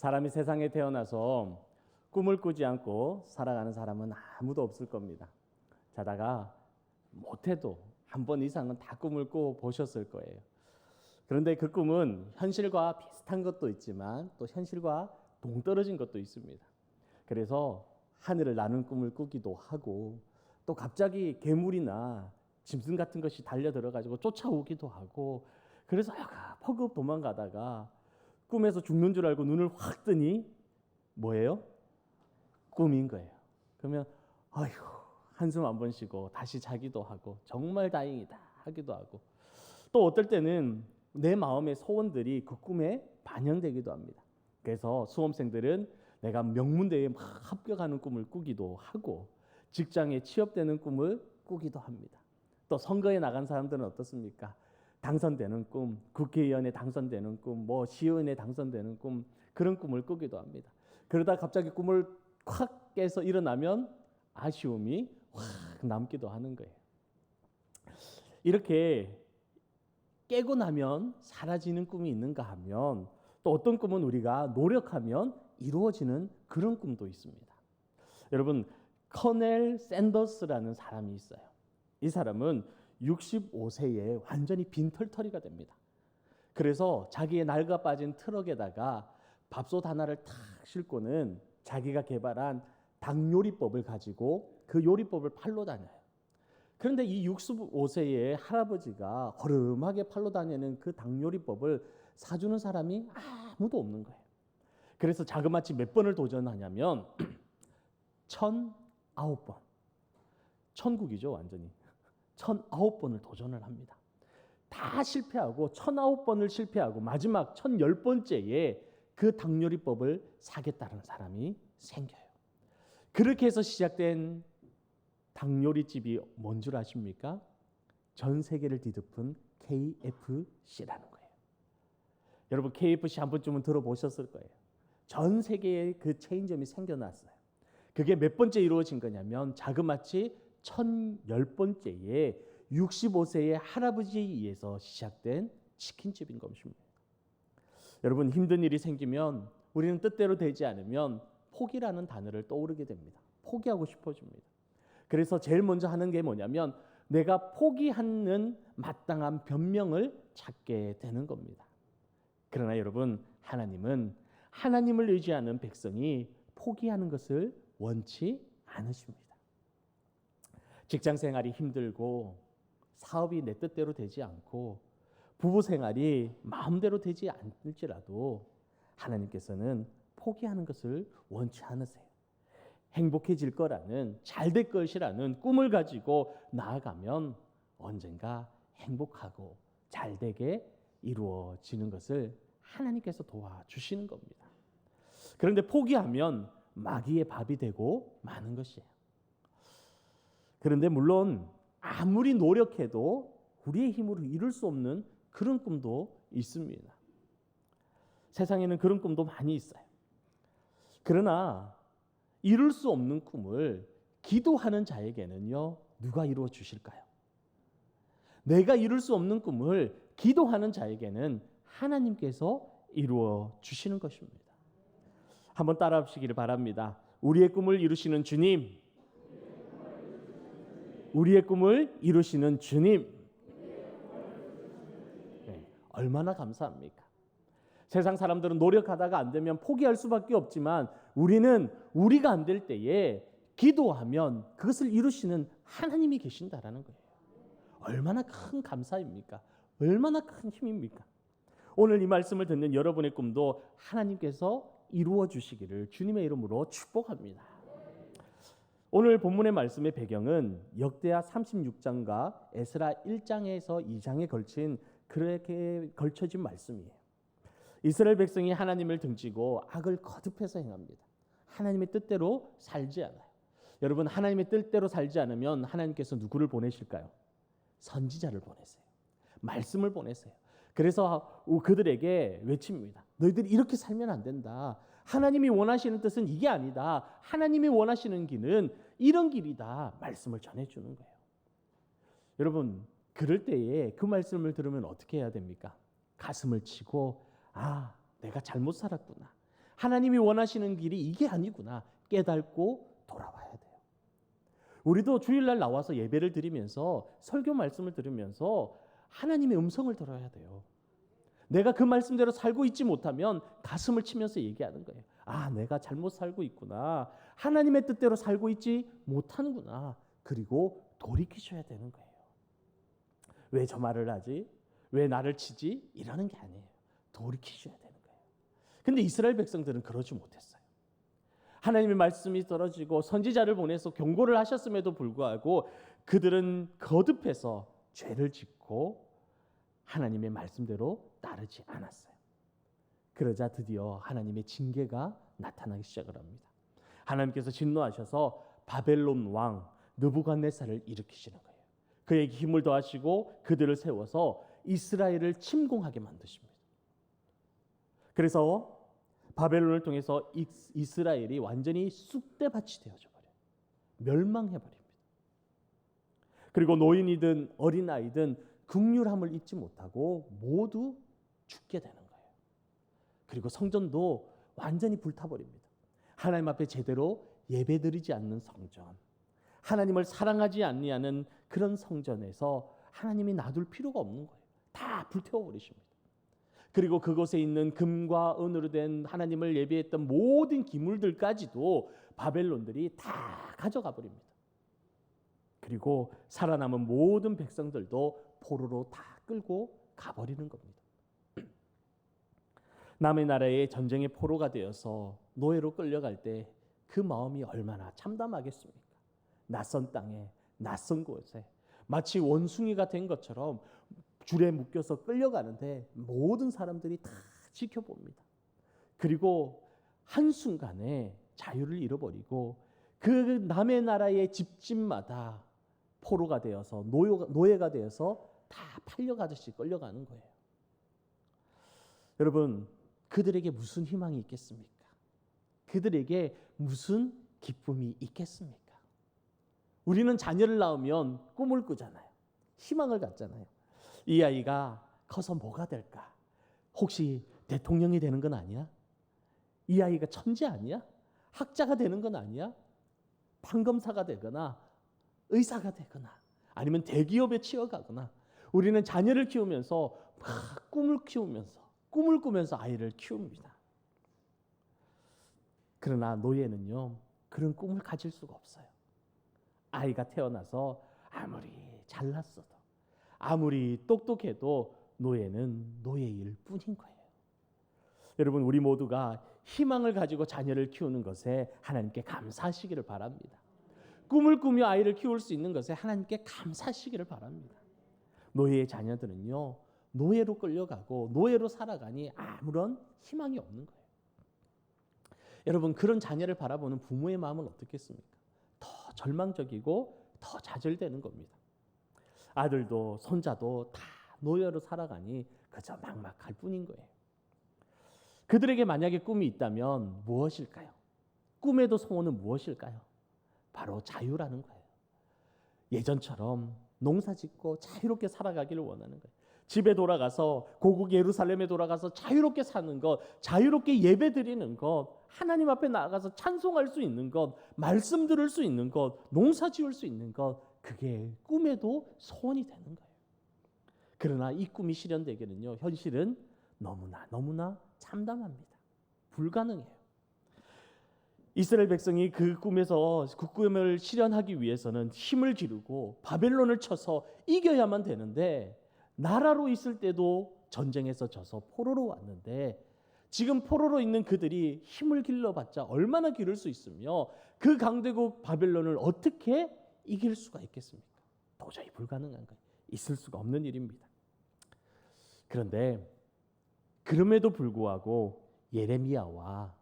사람이 세상에 태어나서 꿈을 꾸지 않고 살아가는 사람은 아무도 없을 겁니다. 자다가 못해도 한 번 이상은 다 꿈을 꿔 보셨을 거예요. 그런데 그 꿈은 현실과 비슷한 것도 있지만 또 현실과 동떨어진 것도 있습니다. 그래서 하늘을 나는 꿈을 꾸기도 하고 또 갑자기 괴물이나 짐승 같은 것이 달려들어가지고 쫓아오기도 하고 그래서 퍼급 도망가다가 꿈에서 죽는 줄 알고 눈을 확 뜨니 뭐예요? 꿈인 거예요. 그러면 아휴 한숨 한 번 쉬고 다시 자기도 하고 정말 다행이다 하기도 하고 또 어떨 때는 내 마음의 소원들이 그 꿈에 반영되기도 합니다. 그래서 수험생들은 내가 명문대에 막 합격하는 꿈을 꾸기도 하고 직장에 취업되는 꿈을 꾸기도 합니다. 또 선거에 나간 사람들은 어떻습니까? 당선되는 꿈, 국회의원에 당선되는 꿈, 시의원에 당선되는 꿈 그런 꿈을 꾸기도 합니다. 그러다 갑자기 꿈을 확 깨서 일어나면 아쉬움이 확 남기도 하는 거예요. 이렇게 깨고 나면 사라지는 꿈이 있는가 하면 또 어떤 꿈은 우리가 노력하면 이루어지는 그런 꿈도 있습니다. 여러분 커넬 샌더스라는 사람이 있어요. 이 사람은 65세에 완전히 빈털터리가 됩니다. 그래서 자기의 낡아 빠진 트럭에다가 밥솥 하나를 탁 싣고는 자기가 개발한 닭요리법을 가지고 그 요리법을 팔러 다녀요. 그런데 이 65세의 할아버지가 허름하게 팔러 다니는 그 닭요리법을 사주는 사람이 아무도 없는 거예요. 그래서 자그마치 몇 번을 도전하냐면 1009번. 천국이죠 완전히. 1009번을 도전을 합니다. 다 실패하고 1009번을 실패하고 마지막 1010번째에 그 닭요리법을 사겠다는 사람이 생겨요. 그렇게 해서 시작된 닭요리집이 뭔 줄 아십니까? 전 세계를 뒤덮은 KFC라는 거예요. 여러분 KFC 한 번쯤은 들어보셨을 거예요. 전 세계에 그 체인점이 생겨났어요. 그게 몇 번째 이루어진 거냐면 자그마치 1010번째에 65세의 할아버지에 의해서 시작된 치킨집인 것입니다. 여러분 힘든 일이 생기면 우리는 뜻대로 되지 않으면 포기라는 단어를 떠오르게 됩니다. 포기하고 싶어집니다. 그래서 제일 먼저 하는 게 뭐냐면 내가 포기하는 마땅한 변명을 찾게 되는 겁니다. 그러나 여러분 하나님은 하나님을 의지하는 백성이 포기하는 것을 원치 않으십니다. 직장 생활이 힘들고 사업이 내 뜻대로 되지 않고 부부 생활이 마음대로 되지 않을지라도 하나님께서는 포기하는 것을 원치 않으세요. 행복해질 거라는 잘될 것이라는 꿈을 가지고 나아가면 언젠가 행복하고 잘되게 이루어지는 것을 하나님께서 도와주시는 겁니다. 그런데 포기하면 마귀의 밥이 되고 마는 것이에요. 그런데 물론 아무리 노력해도 우리의 힘으로 이룰 수 없는 그런 꿈도 있습니다. 세상에는 그런 꿈도 많이 있어요. 그러나 이룰 수 없는 꿈을 기도하는 자에게는요, 누가 이루어 주실까요? 내가 이룰 수 없는 꿈을 기도하는 자에게는 하나님께서 이루어 주시는 것입니다. 한번 따라 하시기를 바랍니다. 우리의 꿈을 이루시는 주님, 우리의 꿈을 이루시는 주님. 네, 얼마나 감사합니까? 세상 사람들은 노력하다가 안 되면 포기할 수밖에 없지만 우리는 우리가 안 될 때에 기도하면 그것을 이루시는 하나님이 계신다라는 거예요. 얼마나 큰 감사입니까? 얼마나 큰 힘입니까? 오늘 이 말씀을 듣는 여러분의 꿈도 하나님께서 이루어 주시기를 주님의 이름으로 축복합니다. 오늘 본문의 말씀의 배경은 역대하 36장과 에스라 1장에서 2장에 걸친 그렇게 걸쳐진 말씀이에요. 이스라엘 백성이 하나님을 등지고 악을 거듭해서 행합니다. 하나님의 뜻대로 살지 않아요. 여러분 하나님의 뜻대로 살지 않으면 하나님께서 누구를 보내실까요? 선지자를 보내세요. 말씀을 보내세요. 그래서 그들에게 외칩니다. 너희들이 이렇게 살면 안 된다. 하나님이 원하시는 뜻은 이게 아니다. 하나님이 원하시는 길은 이런 길이다. 말씀을 전해주는 거예요. 여러분 그럴 때에 그 말씀을 들으면 어떻게 해야 됩니까? 가슴을 치고 내가 잘못 살았구나. 하나님이 원하시는 길이 이게 아니구나 깨닫고 돌아와야 돼요. 우리도 주일날 나와서 예배를 드리면서 설교 말씀을 들으면서 하나님의 음성을 들어야 돼요. 내가 그 말씀대로 살고 있지 못하면 가슴을 치면서 얘기하는 거예요. 아, 내가 잘못 살고 있구나. 하나님의 뜻대로 살고 있지 못하는구나. 그리고 돌이키셔야 되는 거예요. 왜 저 말을 하지? 왜 나를 치지? 이러는 게 아니에요. 돌이키셔야 되는 거예요. 근데 이스라엘 백성들은 그러지 못했어요. 하나님의 말씀이 떨어지고 선지자를 보내서 경고를 하셨음에도 불구하고 그들은 거듭해서 죄를 짓고 하나님의 말씀대로 따르지 않았어요. 그러자 드디어 하나님의 징계가 나타나기 시작을 합니다. 하나님께서 진노하셔서 바벨론 왕 느부갓네살을 일으키시는 거예요. 그에게 힘을 더하시고 그들을 세워서 이스라엘을 침공하게 만드십니다. 그래서 바벨론을 통해서 이스라엘이 완전히 쑥대밭이 되어져 버려요. 멸망해 버립니다. 그리고 노인이든 어린아이든 긍휼함을 잊지 못하고 모두 죽게 되는 거예요. 그리고 성전도 완전히 불타버립니다. 하나님 앞에 제대로 예배드리지 않는 성전, 하나님을 사랑하지 아니하는 그런 성전에서 하나님이 놔둘 필요가 없는 거예요. 다 불태워버리십니다. 그리고 그곳에 있는 금과 은으로 된 하나님을 예배했던 모든 기물들까지도 바벨론들이 다 가져가 버립니다. 그리고 살아남은 모든 백성들도 포로로 다 끌고 가버리는 겁니다. 남의 나라의 전쟁의 포로가 되어서 노예로 끌려갈 때 그 마음이 얼마나 참담하겠습니까? 낯선 땅에, 낯선 곳에 마치 원숭이가 된 것처럼 줄에 묶여서 끌려가는데 모든 사람들이 다 지켜봅니다. 그리고 한순간에 자유를 잃어버리고 그 남의 나라의 집집마다 포로가 되어서 노예가 되어서 다 팔려가듯이 끌려가는 거예요. 여러분, 그들에게 무슨 희망이 있겠습니까? 그들에게 무슨 기쁨이 있겠습니까? 우리는 자녀를 낳으면 꿈을 꾸잖아요. 희망을 갖잖아요. 이 아이가 커서 뭐가 될까? 혹시 대통령이 되는 건 아니야? 이 아이가 천재 아니야? 학자가 되는 건 아니야? 판검사가 되거나 의사가 되거나 아니면 대기업에 취업하거나 우리는 자녀를 키우면서 막 꿈을 꾸면서 아이를 키웁니다. 그러나 노예는요, 그런 꿈을 가질 수가 없어요. 아이가 태어나서 아무리 잘났어도 아무리 똑똑해도 노예는 노예일 뿐인 거예요. 여러분, 우리 모두가 희망을 가지고 자녀를 키우는 것에 하나님께 감사하시기를 바랍니다. 꿈을 꾸며 아이를 키울 수 있는 것에 하나님께 감사하시기를 바랍니다. 노예의 자녀들은요, 노예로 끌려가고 노예로 살아가니 아무런 희망이 없는 거예요. 여러분, 그런 자녀를 바라보는 부모의 마음은 어떻겠습니까? 더 절망적이고 더 좌절되는 겁니다. 아들도 손자도 다 노예로 살아가니 그저 막막할 뿐인 거예요. 그들에게 만약에 꿈이 있다면 무엇일까요? 꿈에도 소원은 무엇일까요? 바로 자유라는 거예요. 예전처럼 농사짓고 자유롭게 살아가기를 원하는 거예요. 집에 돌아가서 고국 예루살렘에 돌아가서 자유롭게 사는 것, 자유롭게 예배드리는 것, 하나님 앞에 나아가서 찬송할 수 있는 것, 말씀 들을 수 있는 것, 농사 지을 수 있는 것, 그게 꿈에도 소원이 되는 거예요. 그러나 이 꿈이 실현되기는요, 현실은 너무나 참담합니다. 불가능해요. 이스라엘 백성이 그 꿈을 실현하기 위해서는 힘을 기르고 바벨론을 쳐서 이겨야만 되는데 나라로 있을 때도 전쟁에서 져서 포로로 왔는데 지금 포로로 있는 그들이 힘을 길러봤자 얼마나 기를 수 있으며 그 강대국 바벨론을 어떻게 이길 수가 있겠습니까? 도저히 불가능한 거예요. 있을 수가 없는 일입니다. 그런데 그럼에도 불구하고 예레미야와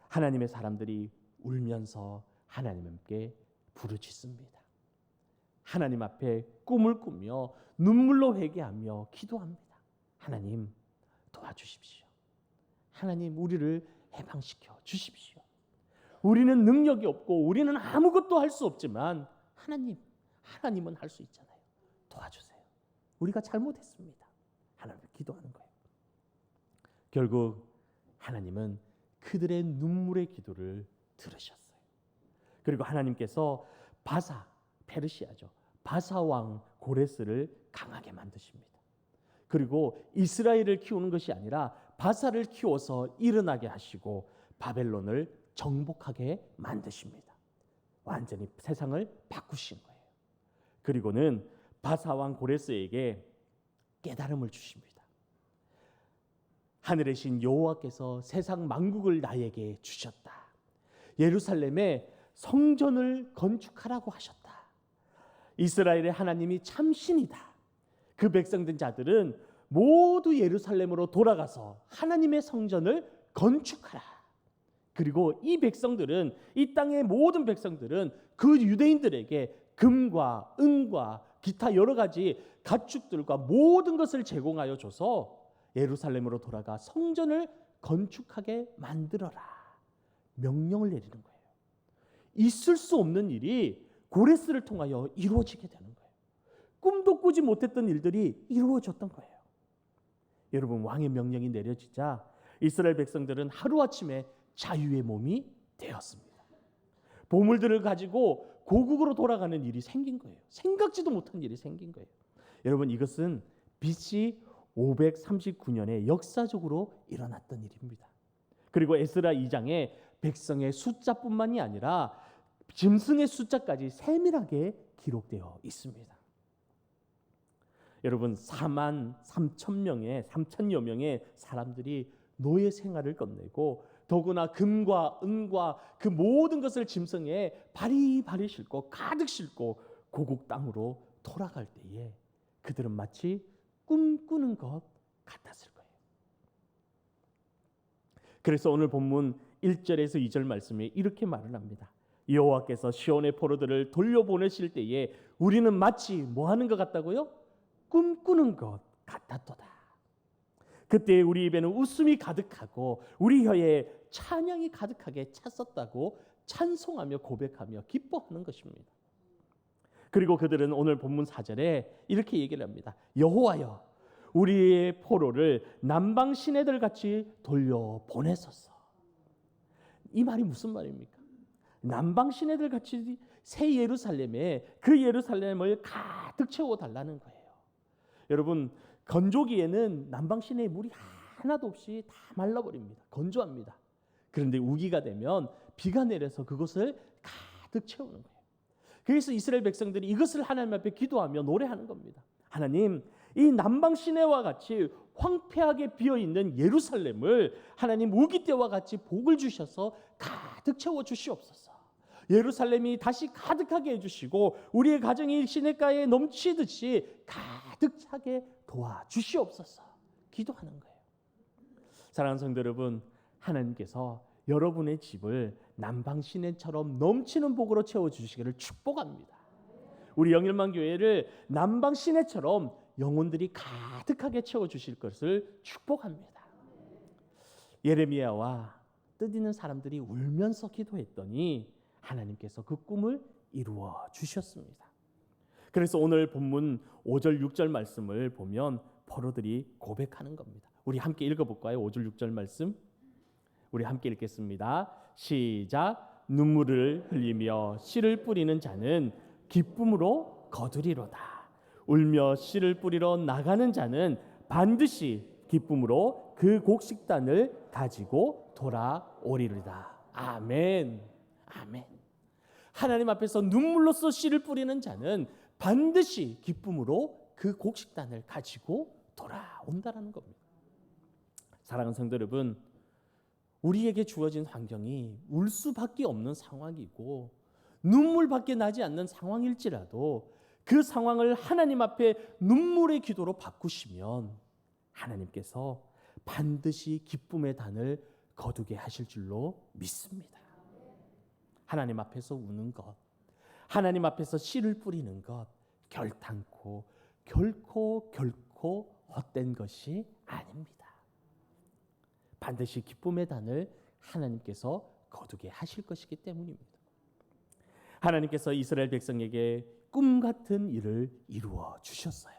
하나님의 사람들이 울면서 하나님께 부르짖습니다. 하나님 앞에 꿈을 꾸며 눈물로 회개하며 기도합니다. 하나님, 도와주십시오. 하나님, 우리를 해방시켜 주십시오. 우리는 능력이 없고 우리는 아무것도 할 수 없지만 하나님은 할 수 있잖아요. 도와주세요. 우리가 잘못했습니다. 하나님을 기도하는 거예요. 결국 하나님은 그들의 눈물의 기도를 들으셨어요. 그리고 하나님께서 페르시아죠. 바사 왕 고레스를 강하게 만드십니다. 그리고 이스라엘을 키우는 것이 아니라 바사를 키워서 일어나게 하시고 바벨론을 정복하게 만드십니다. 완전히 세상을 바꾸신 거예요. 그리고는 바사 왕 고레스에게 깨달음을 주십니다. 하늘의 신 여호와께서 세상 만국을 나에게 주셨다. 예루살렘에 성전을 건축하라고 하셨다. 이스라엘의 하나님이 참 신이다. 그 백성된 자들은 모두 예루살렘으로 돌아가서 하나님의 성전을 건축하라. 그리고 이 백성들은, 이 땅의 모든 백성들은 그 유대인들에게 금과 은과 기타 여러 가지 가축들과 모든 것을 제공하여 줘서 예루살렘으로 돌아가 성전을 건축하게 만들어라. 명령을 내리는 거예요. 있을 수 없는 일이 고레스를 통하여 이루어지게 되는 거예요. 꿈도 꾸지 못했던 일들이 이루어졌던 거예요. 여러분, 왕의 명령이 내려지자 이스라엘 백성들은 하루아침에 자유의 몸이 되었습니다. 보물들을 가지고 고국으로 돌아가는 일이 생긴 거예요. 생각지도 못한 일이 생긴 거예요. 여러분, 이것은 BC 539년에 역사적으로 일어났던 일입니다. 그리고 에스라 2장에 백성의 숫자뿐만이 아니라 짐승의 숫자까지 세밀하게 기록되어 있습니다. 여러분, 4만 3천여 명의 사람들이 노예 생활을 끝내고 더구나 금과 은과 그 모든 것을 짐승에 바리바리 싣고 가득 싣고 고국 땅으로 돌아갈 때에 그들은 마치 꿈꾸는 것 같았을 거예요. 그래서 오늘 본문 1절에서 2절 말씀에 이렇게 말을 합니다. 여호와께서 시온의 포로들을 돌려보내실 때에 우리는 마치 뭐 하는 것 같다고요? 꿈꾸는 것 같았도다. 그때 우리 입에는 웃음이 가득하고 우리 혀에 찬양이 가득하게 찼었다고 찬송하며 고백하며 기뻐하는 것입니다. 그리고 그들은 오늘 본문 4절에 이렇게 얘기를 합니다. 여호와여, 우리의 포로를 남방 시내들 같이 돌려보내소서. 이 말이 무슨 말입니까? 남방 시내들 같이 새 예루살렘에 그 예루살렘을 가득 채워달라는 거예요. 여러분, 건조기에는 남방 시내에 물이 하나도 없이 다 말라버립니다. 건조합니다. 그런데 우기가 되면 비가 내려서 그것을 가득 채우는 거예요. 그래서 이스라엘 백성들이 이것을 하나님 앞에 기도하며 노래하는 겁니다. 하나님, 이 남방 시내와 같이 황폐하게 비어있는 예루살렘을 하나님 우기 때와 같이 복을 주셔서 가득 채워 주시옵소서. 예루살렘이 다시 가득하게 해주시고 우리의 가정이 시냇가에 넘치듯이 가득 차게 도와주시옵소서 기도하는 거예요. 사랑하는 성도 여러분, 하나님께서 여러분의 집을 남방 시내처럼 넘치는 복으로 채워주시기를 축복합니다. 우리 영일만교회를 남방 시내처럼 영혼들이 가득하게 채워주실 것을 축복합니다. 예레미야와 뜻있는 사람들이 울면서 기도했더니 하나님께서 그 꿈을 이루어 주셨습니다. 그래서 오늘 본문 5절 6절 말씀을 보면 포로들이 고백하는 겁니다. 우리 함께 읽어볼까요? 5절 6절 말씀 우리 함께 읽겠습니다. 시작. 눈물을 흘리며 씨를 뿌리는 자는 기쁨으로 거두리로다. 울며 씨를 뿌리러 나가는 자는 반드시 기쁨으로 그 곡식단을 가지고 돌아오리로다. 아멘. 아멘. 하나님 앞에서 눈물로써 씨를 뿌리는 자는 반드시 기쁨으로 그 곡식단을 가지고 돌아온다라는 겁니다. 사랑하는 성도 여러분, 우리에게 주어진 환경이 울 수밖에 없는 상황이고 눈물밖에 나지 않는 상황일지라도 그 상황을 하나님 앞에 눈물의 기도로 바꾸시면 하나님께서 반드시 기쁨의 단을 거두게 하실 줄로 믿습니다. 하나님 앞에서 우는 것, 하나님 앞에서 씨를 뿌리는 것 결단코 결코 헛된 것이 아닙니다. 반드시 기쁨의 단을 하나님께서 거두게 하실 것이기 때문입니다. 하나님께서 이스라엘 백성에게 꿈 같은 일을 이루어 주셨어요.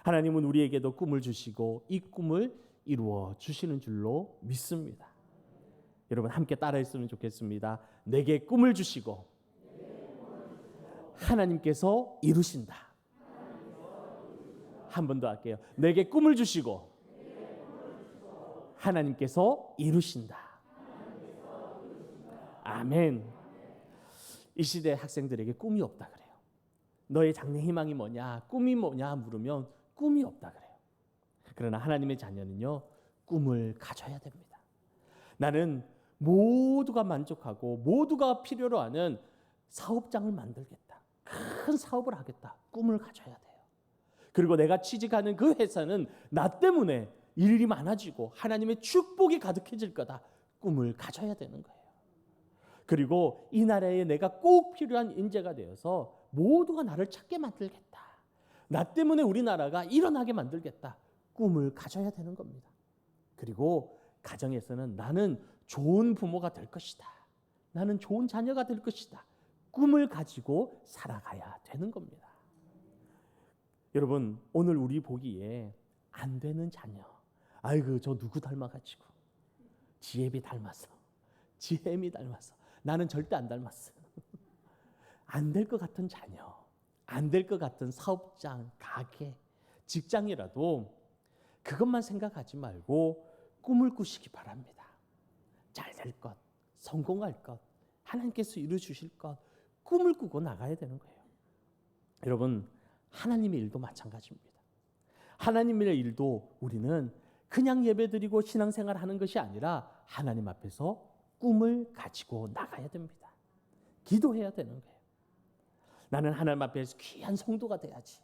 하나님은 우리에게도 꿈을 주시고 이 꿈을 이루어 주시는 줄로 믿습니다. 여러분 함께 따라했으면 좋겠습니다. 내게 꿈을 주시고 하나님께서 이루신다. 한 번 더 할게요. 내게 꿈을 주시고 하나님께서 이루신다. 아멘. 이 시대 학생들에게 꿈이 없다 그래요. 너의 장래 희망이 뭐냐, 꿈이 뭐냐 물으면 꿈이 없다 그래요. 그러나 하나님의 자녀는요, 꿈을 가져야 됩니다. 나는 모두가 만족하고 모두가 필요로 하는 사업장을 만들겠다. 큰 사업을 하겠다. 꿈을 가져야 돼요. 그리고 내가 취직하는 그 회사는 나 때문에 일이 많아지고 하나님의 축복이 가득해질 거다. 꿈을 가져야 되는 거예요. 그리고 이 나라에 내가 꼭 필요한 인재가 되어서 모두가 나를 찾게 만들겠다. 나 때문에 우리나라가 일어나게 만들겠다. 꿈을 가져야 되는 겁니다. 그리고 가정에서는 나는 좋은 부모가 될 것이다. 나는 좋은 자녀가 될 것이다. 꿈을 가지고 살아가야 되는 겁니다. 여러분, 오늘 우리 보기에 안 되는 자녀, 아이고 저 누구 닮아가지고, 지혜비 닮았어, 지혜미 닮았어, 나는 절대 안 닮았어. 안 될 것 같은 자녀, 안 될 것 같은 사업장, 가게, 직장이라도 그것만 생각하지 말고 꿈을 꾸시기 바랍니다. 잘 될 것, 성공할 것, 하나님께서 이루어주실 것, 꿈을 꾸고 나가야 되는 거예요. 여러분, 하나님의 일도 마찬가지입니다. 하나님의 일도 우리는 그냥 예배드리고 신앙생활하는 것이 아니라 하나님 앞에서 꿈을 가지고 나가야 됩니다. 기도해야 되는 거예요. 나는 하나님 앞에서 귀한 성도가 돼야지.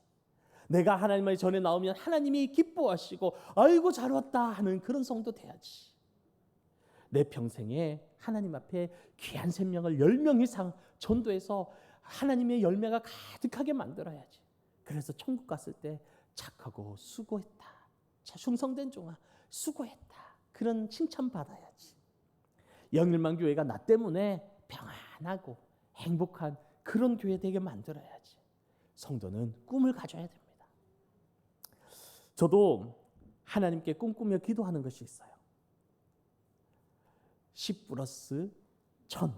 내가 하나님의 전에 나오면 하나님이 기뻐하시고 아이고 잘 왔다 하는 그런 성도 돼야지. 내 평생에 하나님 앞에 귀한 생명을 10명 이상 전도해서 하나님의 열매가 가득하게 만들어야지. 그래서 천국 갔을 때 착하고 수고했다, 충성된 종아 수고했다, 그런 칭찬 받아야지. 영일만 교회가 나 때문에 평안하고 행복한 그런 교회 되게 만들어야지. 성도는 꿈을 가져야 됩니다. 저도 하나님께 꿈꾸며 기도하는 것이 있어요. 10 플러스 1000,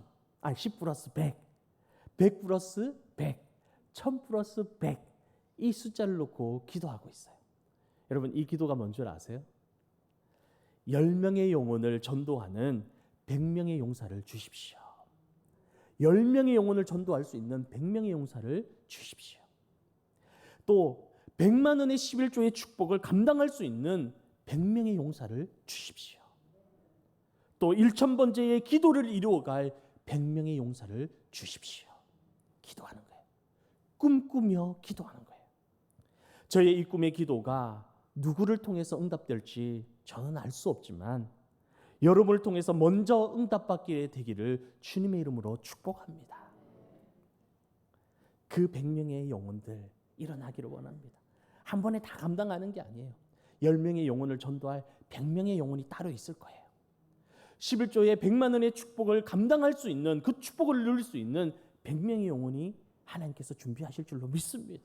10 플러스 100, 100 플러스 100, 1000 플러스 100, 이 숫자를 놓고 기도하고 있어요. 여러분, 이 기도가 뭔 줄 아세요? 10명의 영혼을 전도하는 100명의 용사를 주십시오. 10명의 영혼을 전도할 수 있는 100명의 용사를 주십시오. 또 100만 원의 11조의 축복을 감당할 수 있는 100명의 용사를 주십시오. 또 1000번째의 기도를 이루어갈 100명의 용사를 주십시오. 기도하는 거예요. 꿈꾸며 기도하는 거예요. 저의 이 꿈의 기도가 누구를 통해서 응답될지 저는 알 수 없지만 여러분을 통해서 먼저 응답받게 되기를 주님의 이름으로 축복합니다. 그 100명의 영혼들 일어나기를 원합니다. 한 번에 다 감당하는 게 아니에요. 10명의 영혼을 전도할 100명의 영혼이 따로 있을 거예요. 11조의 100만 원의 축복을 감당할 수 있는, 그 축복을 누릴 수 있는 100명의 영혼이 하나님께서 준비하실 줄로 믿습니다.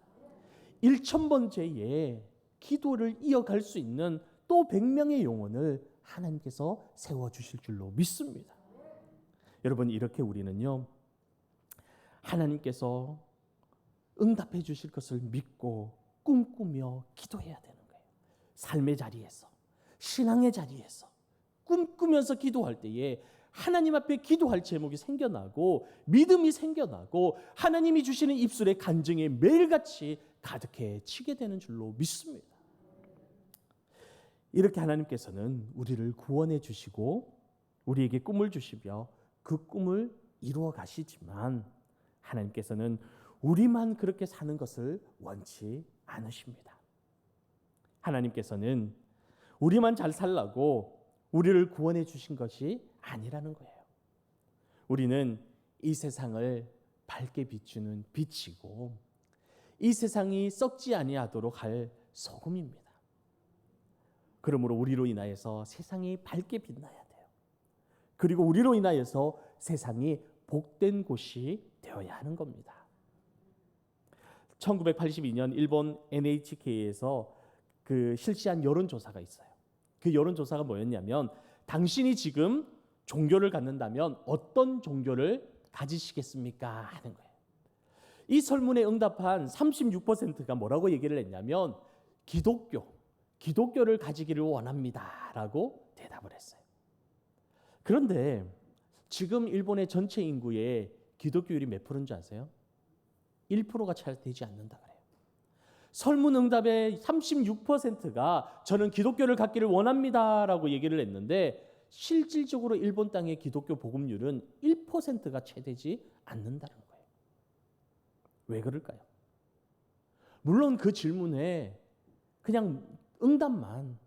1000번째의 기도를 이어갈 수 있는 또 100명의 영혼을 하나님께서 세워주실 줄로 믿습니다. 여러분, 이렇게 우리는요, 하나님께서 응답해 주실 것을 믿고 꿈꾸며 기도해야 되는 거예요. 삶의 자리에서, 신앙의 자리에서 꿈꾸면서 기도할 때에 하나님 앞에 기도할 제목이 생겨나고 믿음이 생겨나고 하나님이 주시는 입술의 간증이 매일같이 가득해지게 되는 줄로 믿습니다. 이렇게 하나님께서는 우리를 구원해 주시고 우리에게 꿈을 주시며 그 꿈을 이루어 가시지만 하나님께서는 우리만 그렇게 사는 것을 원치 않으십니다. 하나님께서는 우리만 잘 살라고 우리를 구원해 주신 것이 아니라는 거예요. 우리는 이 세상을 밝게 비추는 빛이고 이 세상이 썩지 아니하도록 할 소금입니다. 그러므로 우리로 인하여서 세상이 밝게 빛나야 돼요. 그리고 우리로 인하여서 세상이 복된 곳이 되어야 하는 겁니다. 1982년 일본 NHK에서 그 실시한 여론조사가 있어요. 그 여론조사가 뭐였냐면 당신이 지금 종교를 갖는다면 어떤 종교를 가지시겠습니까? 하는 거예요. 이 설문에 응답한 36%가 뭐라고 얘기를 했냐면 기독교를 가지기를 원합니다 라고 대답을 했어요. 그런데 지금 일본의 전체 인구의 기독교율이 몇 프로인 줄 아세요? 1%가 채 되지 않는다 그래요. 설문 응답의 36%가 저는 기독교를 갖기를 원합니다 라고 얘기를 했는데 실질적으로 일본 땅의 기독교 복음률은 1%가 채 되지 않는다는 거예요. 왜 그럴까요? 물론 그 질문에 그냥 응답만,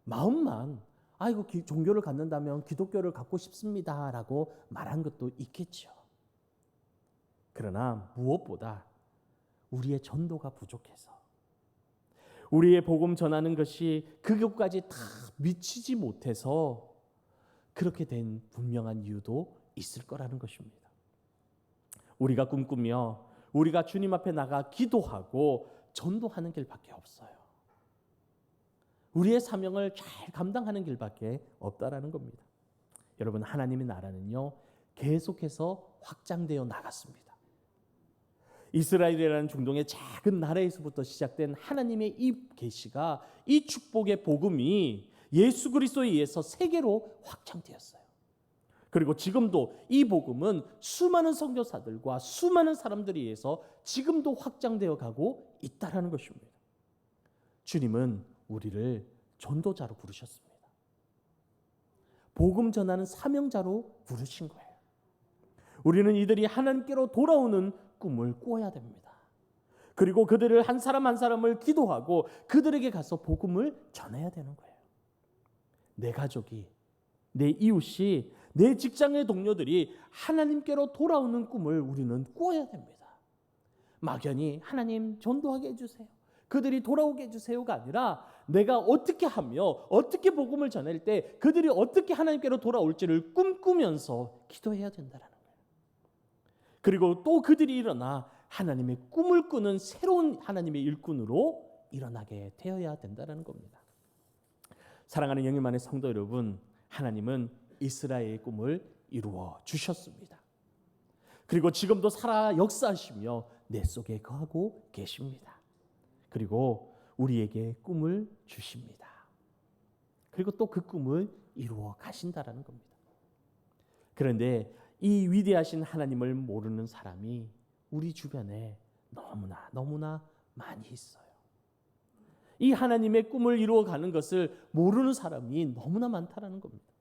마음만 아이고 종교를 갖는다면 기독교를 갖고 싶습니다라고 말한 것도 있겠죠. 그러나 무엇보다 우리의 전도가 부족해서 우리의 복음 전하는 것이 그것까지 다 미치지 못해서 그렇게 된 분명한 이유도 있을 거라는 것입니다. 우리가 꿈꾸며 우리가 주님 앞에 나가 기도하고 전도하는 길밖에 없어요. 우리의 사명을 잘 감당하는 길밖에 없다라는 겁니다. 여러분, 하나님의 나라는요 계속해서 확장되어 나갔습니다. 이스라엘이라는 중동의 작은 나라에서부터 시작된 하나님의 이 계시가, 이 축복의 복음이 예수 그리스도에 의해서 세계로 확장되었어요. 그리고 지금도 이 복음은 수많은 선교사들과 수많은 사람들에 의해서 지금도 확장되어 가고 있다라는 것입니다. 주님은 우리를 전도자로 부르셨습니다. 복음 전하는 사명자로 부르신 거예요. 우리는 이들이 하나님께로 돌아오는 꿈을 꾸어야 됩니다. 그리고 그들을 한 사람 한 사람을 기도하고 그들에게 가서 복음을 전해야 되는 거예요. 내 가족이, 내 이웃이, 내 직장의 동료들이 하나님께로 돌아오는 꿈을 우리는 꾸어야 됩니다. 막연히 하나님 전도하게 해주세요, 그들이 돌아오게 해주세요가 아니라 내가 어떻게 하며 어떻게 복음을 전할 때 그들이 어떻게 하나님께로 돌아올지를 꿈꾸면서 기도해야 된다는 거예요. 그리고 또 그들이 일어나 하나님의 꿈을 꾸는 새로운 하나님의 일꾼으로 일어나게 되어야 된다는 겁니다. 사랑하는 영임만의 성도 여러분, 하나님은 이스라엘의 꿈을 이루어 주셨습니다. 그리고 지금도 살아 역사하시며 내 속에 거하고 계십니다. 그리고 우리에게 꿈을 주십니다. 그리고 또 그 꿈을 이루어 가신다라는 겁니다. 그런데 이 위대하신 하나님을 모르는 사람이 우리 주변에 너무나 많이 있어요. 이 하나님의 꿈을 이루어 가는 것을 모르는 사람이 너무나 많다라는 겁니다.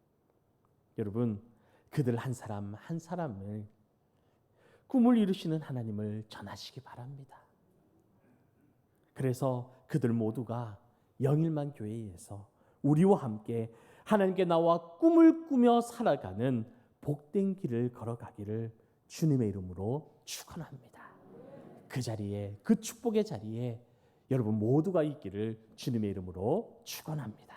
여러분, 그들 한 사람 한 사람을 꿈을 이루시는 하나님을 전하시기 바랍니다. 그래서 그들 모두가 영일만 교회에서 우리와 함께 하나님께 나와 꿈을 꾸며 살아가는 복된 길을 걸어가기를 주님의 이름으로 축원합니다. 그 자리에, 그 축복의 자리에 여러분 모두가 있기를 주님의 이름으로 축원합니다.